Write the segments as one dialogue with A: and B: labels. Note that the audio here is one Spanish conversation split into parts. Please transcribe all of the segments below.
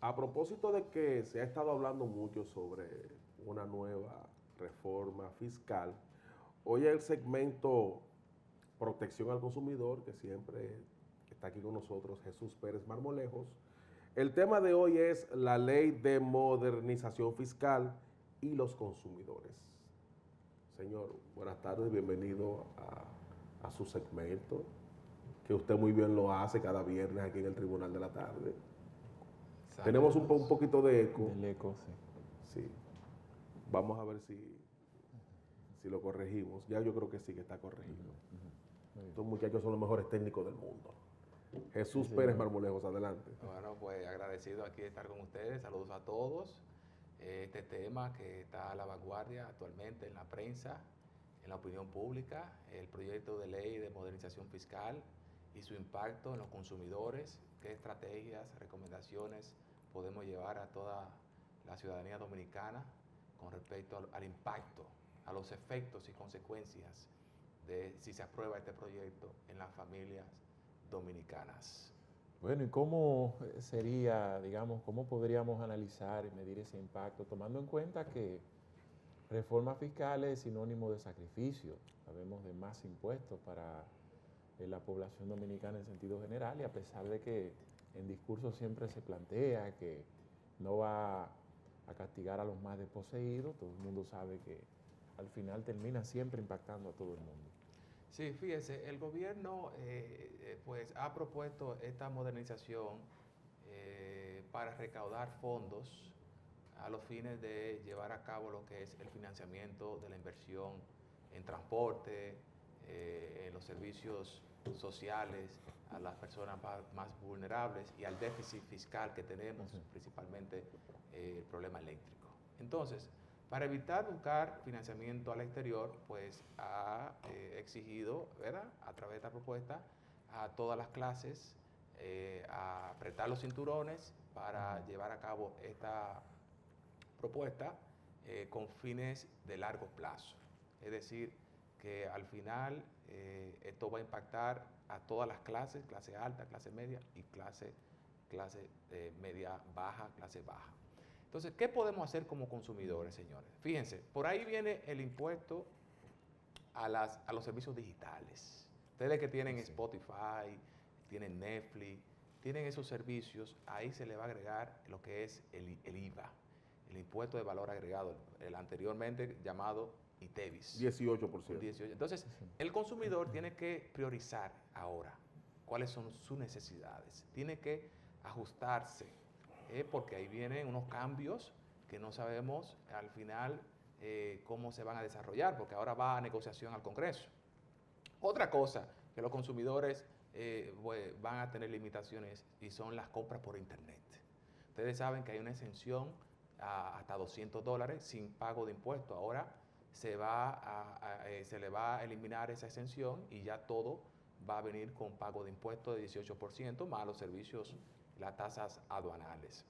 A: A propósito de que se ha estado hablando mucho sobre una nueva reforma fiscal, hoy el segmento Protección al Consumidor, que siempre está aquí con nosotros, Jesús Pérez Marmolejos. El tema de hoy es la Ley de Modernización Fiscal y los consumidores. Señor, buenas tardes, bienvenido a su segmento, que usted muy bien lo hace cada viernes aquí en el Tribunal de la Tarde. Tenemos un poquito de eco.
B: Del eco, sí.
A: Sí. Vamos a ver si lo corregimos. Ya yo creo que sí, que está corregido. Estos muchachos son los mejores técnicos del mundo. Jesús
B: Sí,
A: Pérez
B: señor.
A: Marmolejos, adelante.
C: Bueno, pues agradecido aquí de estar con ustedes. Saludos a todos. Este tema que está a la vanguardia actualmente en la prensa, en la opinión pública, el proyecto de ley de modernización fiscal y su impacto en los consumidores, qué estrategias, recomendaciones podemos llevar a toda la ciudadanía dominicana con respecto al impacto, a los efectos y consecuencias de si se aprueba este proyecto en las familias dominicanas.
B: Bueno, ¿y cómo sería, digamos, cómo podríamos analizar y medir ese impacto, tomando en cuenta que reforma fiscal es sinónimo de sacrificio? Sabemos de más impuestos para la población dominicana en sentido general, y a pesar de que en discurso siempre se plantea que no va a castigar a los más desposeídos, todo el mundo sabe que al final termina siempre impactando a todo el mundo.
C: Sí, fíjese, el gobierno pues ha propuesto esta modernización para recaudar fondos a los fines de llevar a cabo lo que es el financiamiento de la inversión en transporte, en los servicios sociales, a las personas más vulnerables y al déficit fiscal que tenemos, principalmente el problema eléctrico. Entonces, para evitar buscar financiamiento al exterior, pues ha exigido, ¿verdad?, a través de esta propuesta, a todas las clases a apretar los cinturones para llevar a cabo esta propuesta con fines de largo plazo. Es decir, que al final esto va a impactar a todas las clases, clase alta, clase media y clase media baja, clase baja. Entonces, ¿qué podemos hacer como consumidores, señores? Fíjense, por ahí viene el impuesto a los servicios digitales. Ustedes que tienen Spotify, tienen Netflix, tienen esos servicios, ahí se le va a agregar lo que es el IVA, el impuesto de valor agregado, el anteriormente llamado ITEVIS.
A: 18%.
C: 18. Entonces, el consumidor tiene que priorizar ahora cuáles son sus necesidades. Tiene que ajustarse, porque ahí vienen unos cambios que no sabemos al final cómo se van a desarrollar, porque ahora va a negociación al Congreso. Otra cosa que los consumidores pues, van a tener limitaciones y son las compras por internet. Ustedes saben que hay una exención hasta $200 sin pago de impuestos. Ahora se le va a eliminar esa exención y ya todo va a venir con pago de impuestos de 18% más los servicios, las tasas aduanales.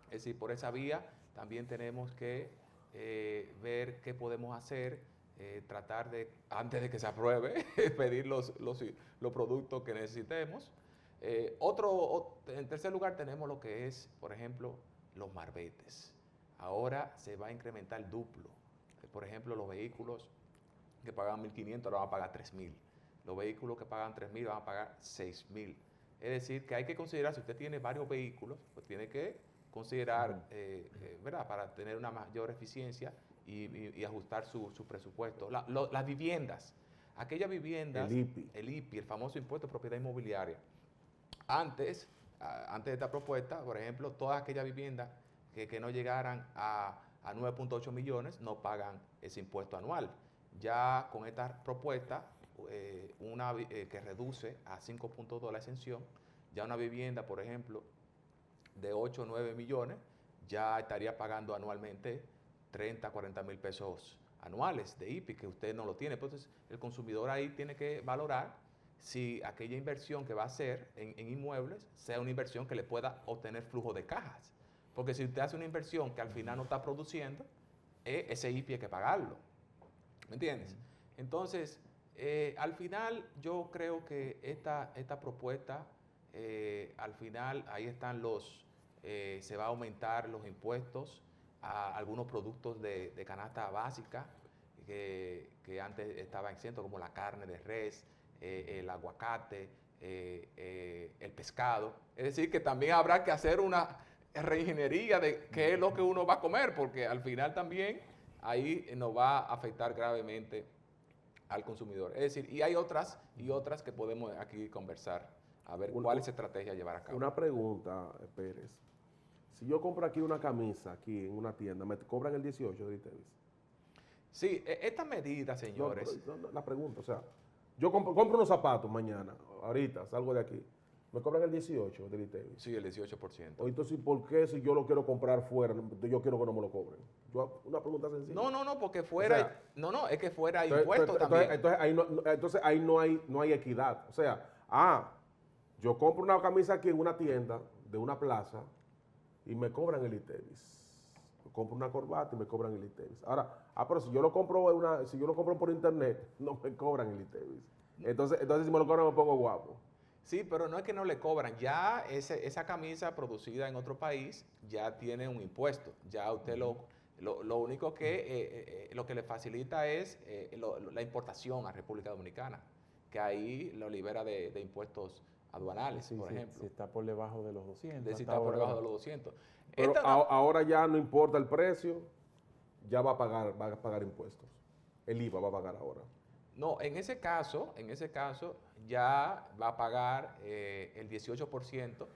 C: Es decir, por esa vía también tenemos que ver qué podemos hacer, tratar de, antes de que se apruebe, pedir los productos que necesitemos. En tercer lugar tenemos lo que es, por ejemplo, los marbetes. Ahora se va a incrementar el duplo. Por ejemplo, los vehículos que pagaban 1.500 ahora van a pagar 3.000. Los vehículos que pagan 3.000 van a pagar 6.000. Es decir, que hay que considerar, si usted tiene varios vehículos, pues tiene que considerar, ¿verdad?, para tener una mayor eficiencia y ajustar su presupuesto. Las viviendas, aquellas viviendas,
A: El IPI,
C: el famoso impuesto de propiedad inmobiliaria. Antes de esta propuesta, por ejemplo, todas aquellas viviendas que no llegaran a 9.8 millones no pagan ese impuesto anual. Ya con esta propuesta, que reduce a 5.2 la exención, ya una vivienda, por ejemplo, de 8 o 9 millones, ya estaría pagando anualmente 30, 40 mil pesos anuales de IPI, que usted no lo tiene. Entonces, el consumidor ahí tiene que valorar si aquella inversión que va a hacer en inmuebles sea una inversión que le pueda obtener flujo de cajas. Porque si usted hace una inversión que al final no está produciendo, ese IPI hay que pagarlo. ¿Me entiendes? Entonces, al final yo creo que esta propuesta, al final ahí están se va a aumentar los impuestos a algunos productos de canasta básica que antes estaban exentos, como la carne de res, el aguacate, el pescado. Es decir, que también habrá que hacer una reingeniería de qué es lo que uno va a comer, porque al final también ahí nos va a afectar gravemente al consumidor. Es decir, y hay otras que podemos aquí conversar, a ver cuál es la estrategia a llevar a cabo.
A: Una pregunta, Pérez. Si yo compro aquí una camisa, aquí en una tienda, ¿me cobran el 18 de ITEVIS?
C: Sí, esta medida, señores.
A: La pregunta, o sea, yo compro unos zapatos mañana, ahorita, salgo de aquí, ¿me cobran el 18 del ITEVIS?
C: Sí, el 18%.
A: O entonces, ¿por qué si yo lo quiero comprar fuera, yo quiero que no me lo cobren? Una pregunta sencilla.
C: No, porque fuera,
A: O sea,
C: es que fuera impuesto también.
A: Entonces ahí no hay equidad. O sea, yo compro una camisa aquí en una tienda de una plaza y me cobran el ITEVIS. Compro una corbata y me cobran el ITEVIS. Ahora, pero si yo lo compro por internet, no me cobran el ITEVIS. Entonces si me lo cobran me pongo guapo.
C: Sí, pero no es que no le cobran. Ya esa camisa producida en otro país ya tiene un impuesto. Ya usted lo único que lo que le facilita es la importación a República Dominicana, que ahí lo libera de impuestos aduanales,
B: Sí,
C: por ejemplo.
B: Si está por debajo de los 200.
C: Si está por debajo de los 200.
A: Pero ahora ya no importa el precio, ya va a pagar impuestos. El IVA va a pagar ahora.
C: No, en ese caso ya va a pagar el 18%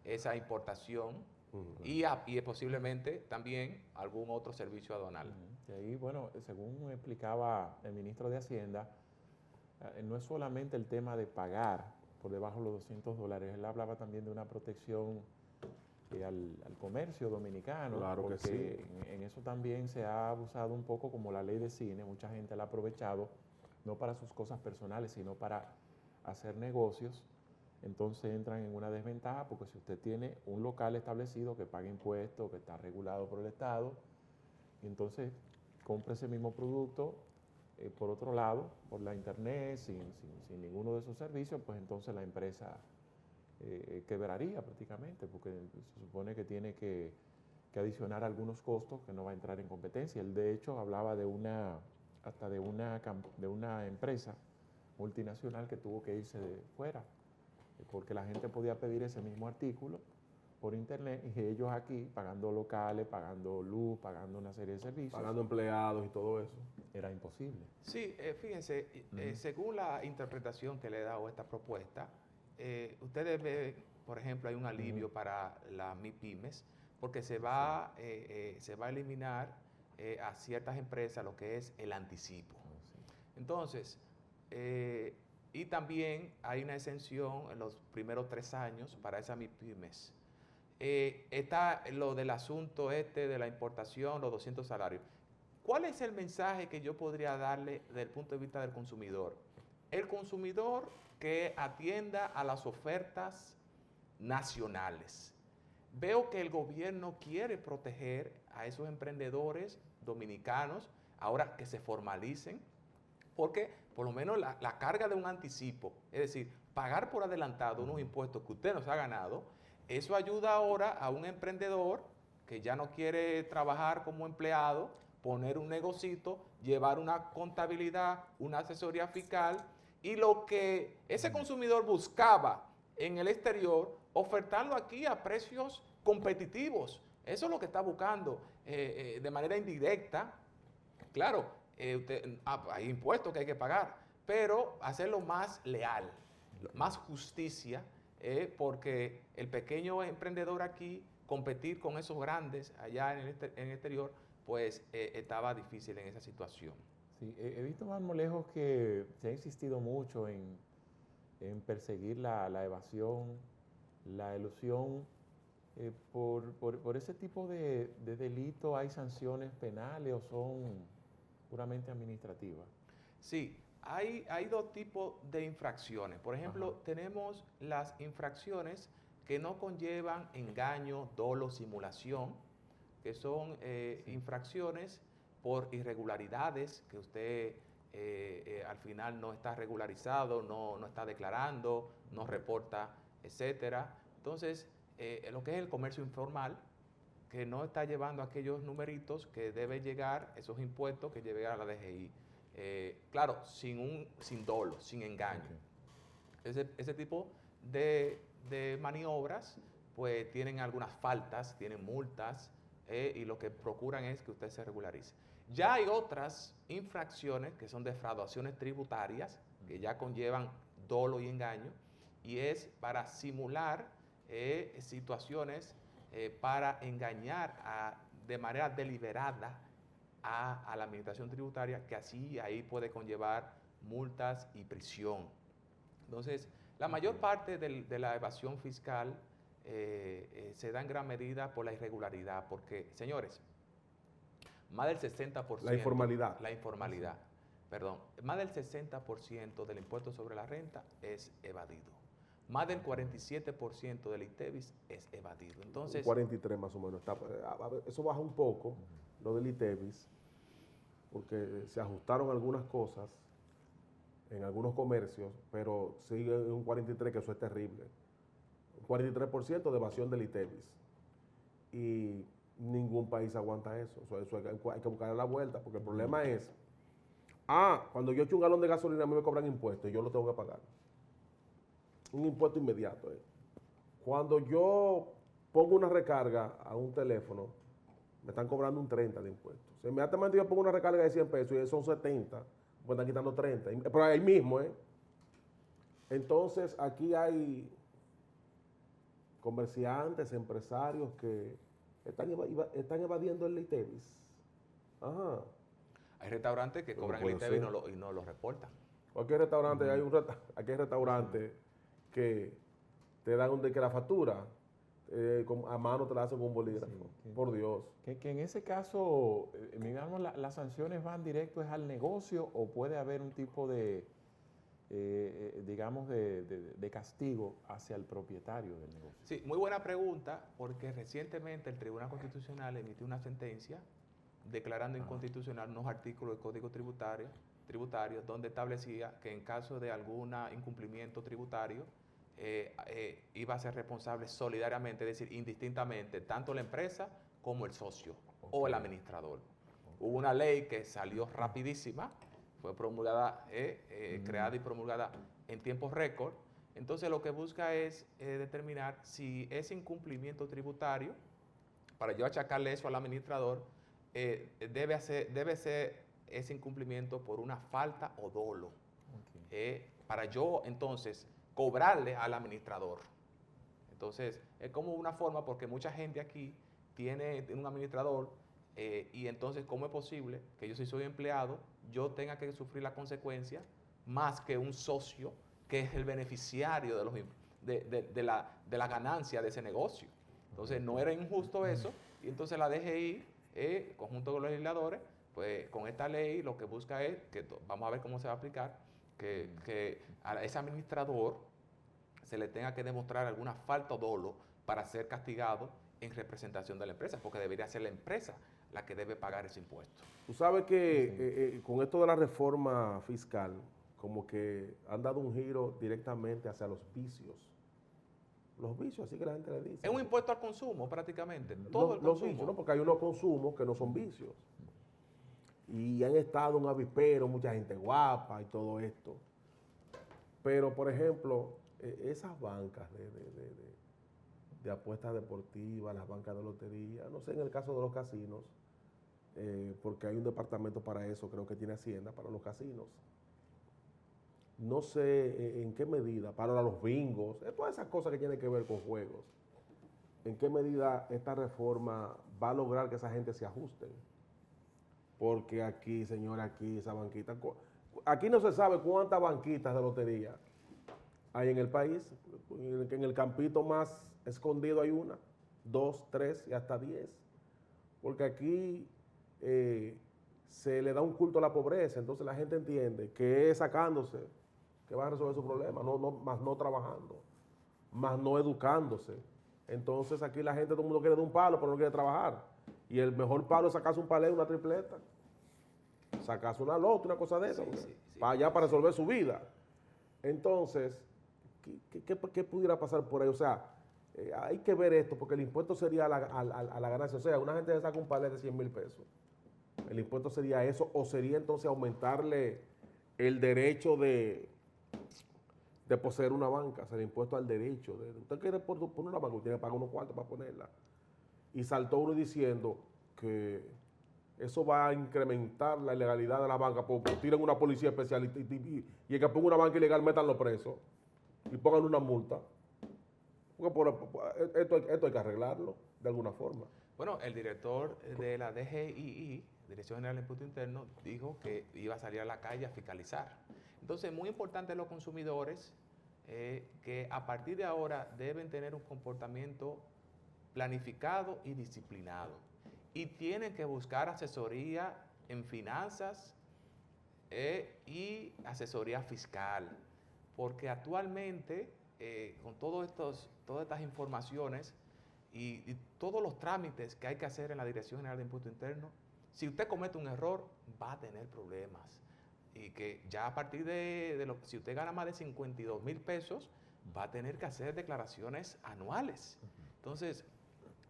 C: esa importación y posiblemente también algún otro servicio aduanal.
B: Y ahí, bueno, según explicaba el ministro de Hacienda, no es solamente el tema de pagar por debajo de los $200, él hablaba también de una protección al comercio dominicano,
A: Claro
B: porque
A: que sí.
B: en eso también se ha abusado un poco como la ley de cine, mucha gente la ha aprovechado, no para sus cosas personales, sino para hacer negocios, entonces entran en una desventaja, porque si usted tiene un local establecido que paga impuestos, que está regulado por el Estado, y entonces compra ese mismo producto por otro lado, por la internet, sin ninguno de esos servicios, pues entonces la empresa quebraría prácticamente, porque se supone que tiene que adicionar algunos costos que no va a entrar en competencia. Él de hecho hablaba de una empresa multinacional que tuvo que irse de fuera, porque la gente podía pedir ese mismo artículo por internet y ellos aquí pagando locales, pagando luz, pagando una serie de servicios.
A: Pagando empleados y todo eso.
B: Era imposible.
C: Sí, fíjense, según la interpretación que le he dado a esta propuesta, ustedes ven, por ejemplo, hay un alivio para las MIPYMES, porque se va a eliminar a ciertas empresas lo que es el anticipo. Entonces, y también hay una exención en los primeros 3 años para esas MIPYMES. Está lo del asunto de la importación, los 200 salarios. ¿Cuál es el mensaje que yo podría darle desde el punto de vista del consumidor? El consumidor que atienda a las ofertas nacionales. Veo que el gobierno quiere proteger a esos emprendedores dominicanos, ahora que se formalicen, porque por lo menos la carga de un anticipo, es decir, pagar por adelantado unos impuestos que usted nos ha ganado, eso ayuda ahora a un emprendedor que ya no quiere trabajar como empleado, poner un negocito, llevar una contabilidad, una asesoría fiscal, y lo que ese consumidor buscaba en el exterior, ofertarlo aquí a precios competitivos. Eso es lo que está buscando de manera indirecta. Claro, hay impuestos que hay que pagar, pero hacerlo más leal, más justicia, porque el pequeño emprendedor aquí, competir con esos grandes allá en el exterior, pues estaba difícil en esa situación.
B: Sí, he visto más lejos que se ha insistido mucho en perseguir la evasión, la elusión. Por ese tipo de delito, ¿hay sanciones penales o son puramente administrativas?
C: Sí, hay 2 tipos de infracciones. Por ejemplo, tenemos las infracciones que no conllevan engaño, dolo, simulación, que son infracciones por irregularidades que usted al final no está regularizado, no está declarando, no reporta, etcétera. Entonces, lo que es el comercio informal, que no está llevando aquellos numeritos que debe llegar, esos impuestos que lleve a la DGI. Claro, sin dolo, sin engaño.
B: Ok.
C: Ese tipo de maniobras, pues tienen algunas faltas, tienen multas, y lo que procuran es que usted se regularice. Ya hay otras infracciones que son defraudaciones tributarias, que ya conllevan dolo y engaño, y es para simular situaciones para engañar de manera deliberada a la administración tributaria, que así ahí puede conllevar multas y prisión. Entonces, la mayor parte de la evasión fiscal se da en gran medida por la irregularidad, porque, señores, más del 60%...
A: La informalidad.
C: La informalidad, perdón. Más del 60% del impuesto sobre la renta es evadido. Más del 47% del ITEVIS es evadido. Entonces,
A: 43 más o menos. Eso baja un poco, lo del ITEVIS, porque se ajustaron algunas cosas en algunos comercios, pero sigue un 43, que eso es terrible. Un 43% de evasión del ITEVIS. Y ningún país aguanta eso. Eso hay que buscarle la vuelta, porque el problema es, cuando yo echo un galón de gasolina a mí me cobran impuestos y yo lo tengo que pagar. Un impuesto inmediato. Cuando yo pongo una recarga a un teléfono, me están cobrando un 30 de impuestos. O sea, inmediatamente yo pongo una recarga de 100 pesos y son 70, pues están quitando 30. Pero ahí mismo, Entonces, aquí hay comerciantes, empresarios que están evadiendo el ITEVIS. Ajá.
C: hay restaurantes que cobran el ITEVIS y no lo reportan.
A: Cualquier restaurante, aquí hay restaurantes que te dan que la factura a mano te la hacen con un bolígrafo.
B: Sí,
A: por Dios.
B: Que en ese caso, digamos, las sanciones van directo al negocio, o puede haber un tipo de, digamos, de castigo hacia el propietario del negocio.
C: Sí, muy buena pregunta, porque recientemente el Tribunal Constitucional emitió una sentencia declarando inconstitucional unos artículos del Código Tributario donde establecía que en caso de algún incumplimiento tributario iba a ser responsable solidariamente, es decir, indistintamente, tanto la empresa como el socio o el administrador. Hubo una ley que salió rapidísima, fue promulgada, creada y promulgada en tiempo récord. Entonces lo que busca es determinar si ese incumplimiento tributario, para yo achacarle eso al administrador, debe ser ese incumplimiento por una falta o dolo. Para yo entonces cobrarle al administrador. Entonces es como una forma, porque mucha gente aquí tiene un administrador, y entonces ¿cómo es posible que yo, si soy empleado, yo tenga que sufrir la consecuencia más que un socio que es el beneficiario de la ganancia de ese negocio? Entonces no era injusto eso, y entonces la DGI, conjunto con los legisladores, pues con esta ley lo que busca es que, vamos a ver cómo se va a aplicar, que a ese administrador se le tenga que demostrar alguna falta o dolo para ser castigado en representación de la empresa, porque debería ser la empresa la que debe pagar ese impuesto.
A: Tú sabes que con esto de la reforma fiscal, como que han dado un giro directamente hacia los vicios. Los vicios, así que la gente le dice.
C: Es un impuesto al consumo, prácticamente. Todo el
A: los
C: consumo.
A: vicios, ¿no? Porque hay unos consumos que no son vicios. Y han estado un avispero, mucha gente guapa y todo esto. Pero, por ejemplo, esas bancas de apuestas deportivas, las bancas de lotería, no sé, en el caso de los casinos, porque hay un departamento para eso, creo que tiene Hacienda, para los casinos. No sé en qué medida, para los bingos, todas esas cosas que tienen que ver con juegos, en qué medida esta reforma va a lograr que esa gente se ajuste. Porque aquí, señora, aquí esa banquita, aquí no se sabe cuántas banquitas de lotería hay en el país. En el campito más escondido hay 1, 2, 3 y hasta 10. Porque aquí se le da un culto a la pobreza, entonces la gente entiende que es sacándose que van a resolver su problema, más no trabajando, más no educándose. Entonces aquí la gente, todo el mundo quiere de un palo, pero no quiere trabajar. Y el mejor palo es sacarse un palé, una tripleta, sacarse una loto, una cosa de esa, para allá, para resolver su vida. Entonces, ¿qué pudiera pasar por ahí? O sea, hay que ver esto, porque el impuesto sería a la ganancia. O sea, una gente se saca un palé de 100,000 pesos. El impuesto sería eso, o sería entonces aumentarle el derecho de poseer una banca, o sea, el impuesto al derecho. Usted quiere poner una banca, usted tiene que pagar unos cuartos para ponerla. Y saltó uno diciendo que eso va a incrementar la ilegalidad de la banca, porque tiren una policía especial y el que ponga una banca ilegal métanlo preso y pongan una multa. Porque esto hay que arreglarlo de alguna forma.
C: Bueno, el director de la DGII, Dirección General de Impuesto Interno, dijo que iba a salir a la calle a fiscalizar. Entonces, muy importante los consumidores que a partir de ahora deben tener un comportamiento planificado y disciplinado. Y tienen que buscar asesoría en finanzas y asesoría fiscal. Porque actualmente, con todas estas informaciones y todos los trámites que hay que hacer en la Dirección General de Impuesto Interno, si usted comete un error, va a tener problemas. Y que ya a partir si usted gana más de 52,000 pesos, va a tener que hacer declaraciones anuales. Entonces,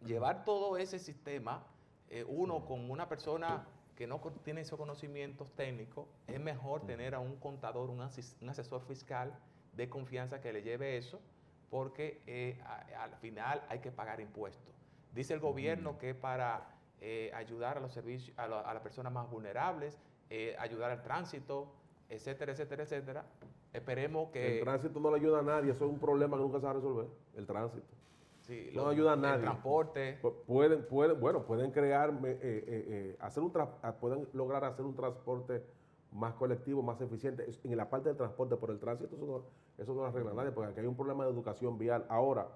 C: llevar todo ese sistema, uno con una persona que no tiene esos conocimientos técnicos, es mejor tener a un contador, un asesor fiscal de confianza que le lleve eso, porque al final hay que pagar impuestos. Dice el gobierno que para ayudar a los servicios, a las personas más vulnerables, ayudar al tránsito, etcétera, etcétera, etcétera. Esperemos que...
A: El tránsito no le ayuda a nadie, eso es un problema que nunca se va a resolver, el tránsito.
C: Sí,
A: no ayuda a nadie.
C: El transporte.
A: Pueden crear, pueden lograr hacer un transporte más colectivo, más eficiente. En la parte del transporte por el tránsito, eso no lo arregla nadie, porque aquí hay un problema de educación vial. Ahora,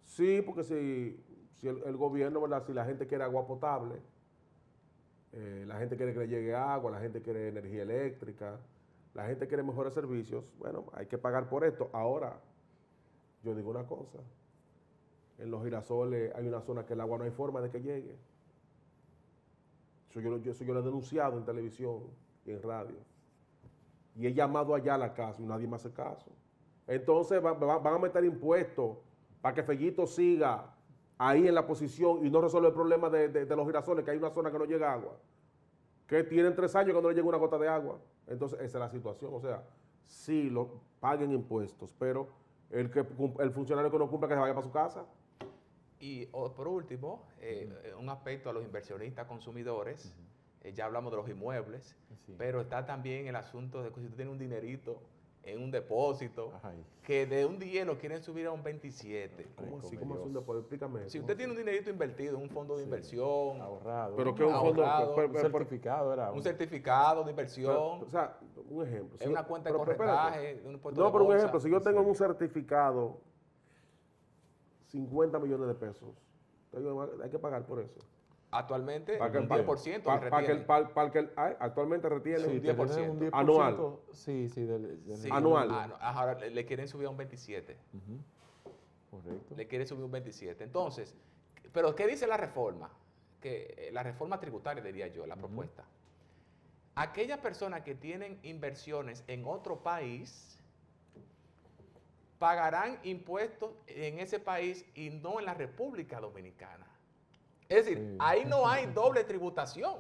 A: sí, porque si el gobierno, ¿verdad? Si la gente quiere agua potable, la gente quiere que le llegue agua, la gente quiere energía eléctrica, la gente quiere mejores servicios, bueno, hay que pagar por esto. Ahora, yo digo una cosa, en Los Girasoles hay una zona que el agua no hay forma de que llegue. Eso yo lo he denunciado en televisión y en radio. Y he llamado allá a la casa y nadie me hace caso. Entonces van a meter impuestos para que Fellito siga ahí en la posición y no resuelve el problema de Los Girasoles, que hay una zona que no llega agua. Que tienen 3 años que no le llega una gota de agua. Entonces esa es la situación. O sea, sí, paguen impuestos, pero el funcionario que no cumpla que se vaya para su casa.
C: Y por último, un aspecto a los inversionistas consumidores, ya hablamos de los inmuebles, pero está también el asunto de que si tú tienes un dinerito en un depósito, que de un 10 lo quieren subir a un 27.
A: ¿Cómo así? ¿Cómo es un depósito? Explícame eso.
C: Si usted tiene un dinerito invertido en un fondo de inversión,
B: ahorrado,
A: pero que un fondo,
B: un certificado era
C: un certificado de inversión,
A: o sea, un ejemplo.
C: es una cuenta de corretaje, de un impuesto
A: no,
C: de
A: pero un
C: bolsa.
A: ejemplo, si yo tengo en un certificado 50 millones de pesos, hay que pagar por eso.
C: Actualmente,
A: Para
C: un 10%
A: actualmente retiene
C: un 10%.
B: Un 10%.
A: Anual.
B: Sí,
A: anual.
C: Ahora le quieren subir a un 27.
B: Correcto.
C: Le quieren subir un 27. Entonces, ¿pero qué dice la reforma? Que la reforma tributaria, diría yo, la propuesta. Aquellas personas que tienen inversiones en otro país pagarán impuestos en ese país y no en la República Dominicana. Es decir, ahí no hay doble tributación.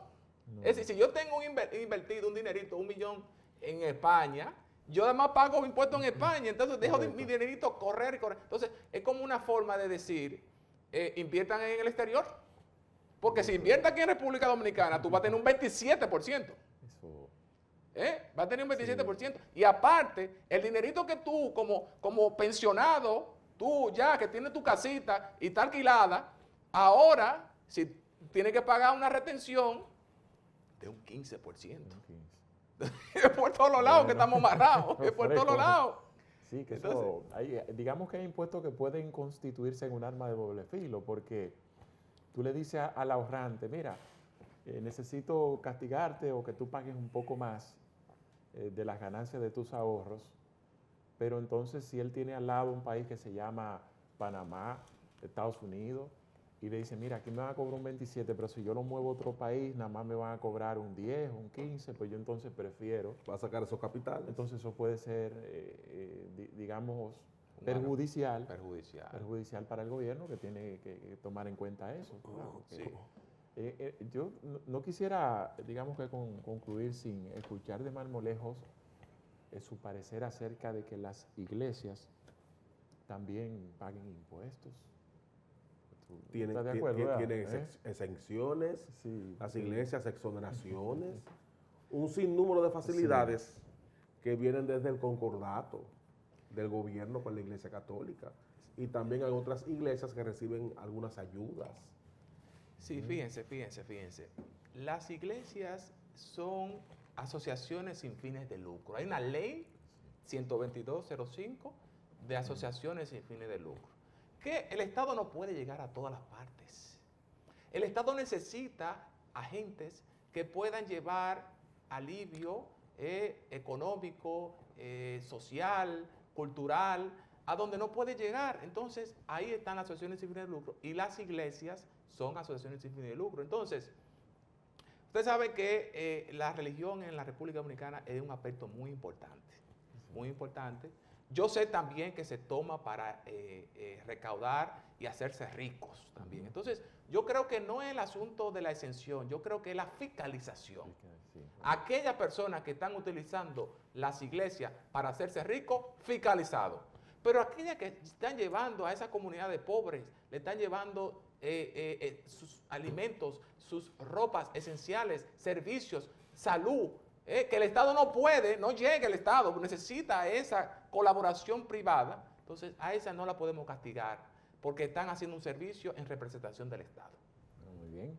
C: No. Es decir, si yo tengo invertido un dinerito, 1 millón en España, yo además pago impuestos en España, entonces dejo mi dinerito correr y correr. Entonces, es como una forma de decir, inviertan en el exterior. Porque si inviertas aquí en República Dominicana, tú vas a tener un 27%. Va a tener un 27%. Sí. Y aparte, el dinerito que tú, como pensionado, tú ya que tienes tu casita y está alquilada, ahora, si tienes que pagar una retención de un 15%. Es por todos los lados que estamos amarrados. Es por todos los lados.
B: Sí, que eso, digamos que hay impuestos que pueden constituirse en un arma de doble filo, porque tú le dices al ahorrante, mira, necesito castigarte o que tú pagues un poco más de las ganancias de tus ahorros, pero entonces si él tiene al lado un país que se llama Panamá, Estados Unidos, y le dice, mira, aquí me van a cobrar un 27, pero si yo lo muevo a otro país, nada más me van a cobrar un 10, un 15, pues yo entonces prefiero.
A: Va a sacar esos capitales.
B: Entonces eso puede ser, digamos, perjudicial para el gobierno, que tiene que tomar en cuenta eso. Claro,
C: Sí.
B: Yo no quisiera, digamos que concluir sin escuchar de Marmolejos su parecer acerca de que las iglesias también paguen impuestos. ¿Estás de acuerdo, verdad?
A: Tiene exenciones,
B: Sí,
A: las
B: sí.
A: iglesias, exoneraciones, un sinnúmero de facilidades que vienen desde el concordato del gobierno con la Iglesia Católica. Y también hay otras iglesias que reciben algunas ayudas.
C: Sí, fíjense. Las iglesias son asociaciones sin fines de lucro. Hay una ley 122.05 de asociaciones sin fines de lucro. Que el Estado no puede llegar a todas las partes. El Estado necesita agentes que puedan llevar alivio económico, social, cultural, a donde no puede llegar. Entonces, ahí están las asociaciones sin fines de lucro y las iglesias son asociaciones sin fines de lucro. Entonces, usted sabe que la religión en la República Dominicana es un aspecto muy importante, muy importante. Yo sé también que se toma para recaudar y hacerse ricos también. Entonces, yo creo que no es el asunto de la exención, yo creo que es la fiscalización.
B: Sí.
C: Aquellas personas que están utilizando las iglesias para hacerse ricos, fiscalizados. Pero aquellas que están llevando a esa comunidad de pobres, le están llevando sus alimentos, sus ropas esenciales, servicios, salud, que el Estado no puede, no llega el Estado, necesita esa colaboración privada. Entonces, a esa no la podemos castigar, porque están haciendo un servicio en representación del Estado.
B: Bueno, muy bien.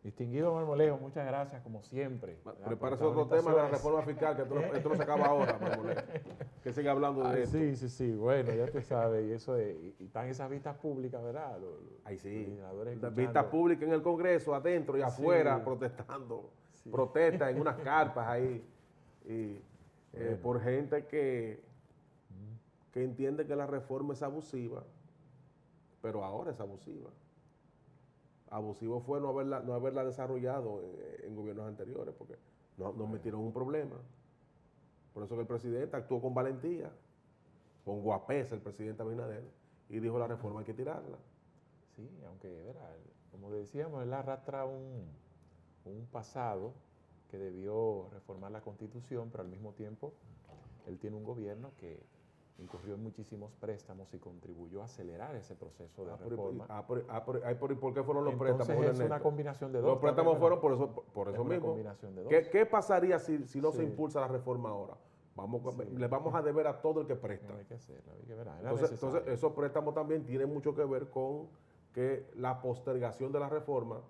B: Distinguido Marmolejo, muchas gracias, como siempre.
A: Prepárese otro tema de la reforma fiscal, que esto no se acaba ahora, Marmolejo. Que siga hablando de esto.
B: Sí, bueno, ya te sabes, y eso y están esas vistas públicas, ¿verdad?
A: Ahí sí,
B: legisladores
A: vistas
B: escuchando.
A: públicas en el Congreso, adentro y afuera,
B: Sí.
A: protestando.
B: Sí.
A: Protestas en unas carpas ahí, y,
B: Bueno.
A: por gente que entiende que la reforma es abusiva, pero ahora es abusiva. Abusivo fue no haberla desarrollado en gobiernos anteriores, porque nos metieron en un problema. Por eso que el presidente actuó con valentía, con guapesa el presidente Abinader, y dijo la reforma hay que tirarla.
B: Sí, aunque, ¿verdad? Como decíamos, él arrastra un pasado que debió reformar la Constitución, pero al mismo tiempo él tiene un gobierno que incurrió en muchísimos préstamos y contribuyó a acelerar ese proceso de reforma.
A: ¿Por qué fueron los préstamos?
B: Entonces es una
A: Ernesto?
B: combinación de dos.
A: Los préstamos
B: también,
A: fueron
B: ¿verdad?
A: por
B: Es
A: eso
B: una
A: mismo.
B: combinación de dos.
A: ¿Qué pasaría si no se
B: Sí.
A: impulsa la reforma ahora?
B: Sí.
A: Le vamos a deber a todo el que presta.
B: No hay que hacerlo, hay que ver. Era
A: Entonces,
B: necesario.
A: esos préstamos también tienen mucho que ver con que la postergación de la reforma,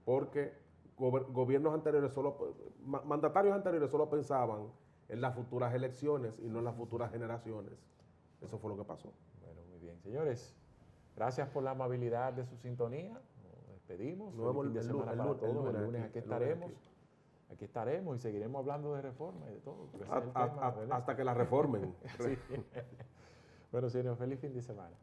A: porque gobiernos anteriores mandatarios anteriores solo pensaban en las futuras elecciones y no en las futuras generaciones. Eso fue lo que pasó.
B: Bueno, muy bien. Señores, gracias por la amabilidad de su sintonía. Nos despedimos.
A: Nos vemos
B: Feliz fin de
A: el
B: semana para
A: lunes
B: todos. El
A: aquí,
B: lunes aquí
A: el lunes
B: estaremos.
A: aquí.
B: Aquí estaremos y seguiremos hablando de reforma y de todo. Porque ese es el tema, ¿verdad?
A: Hasta que la reformen.
B: Sí. Bueno, señores, feliz fin de semana.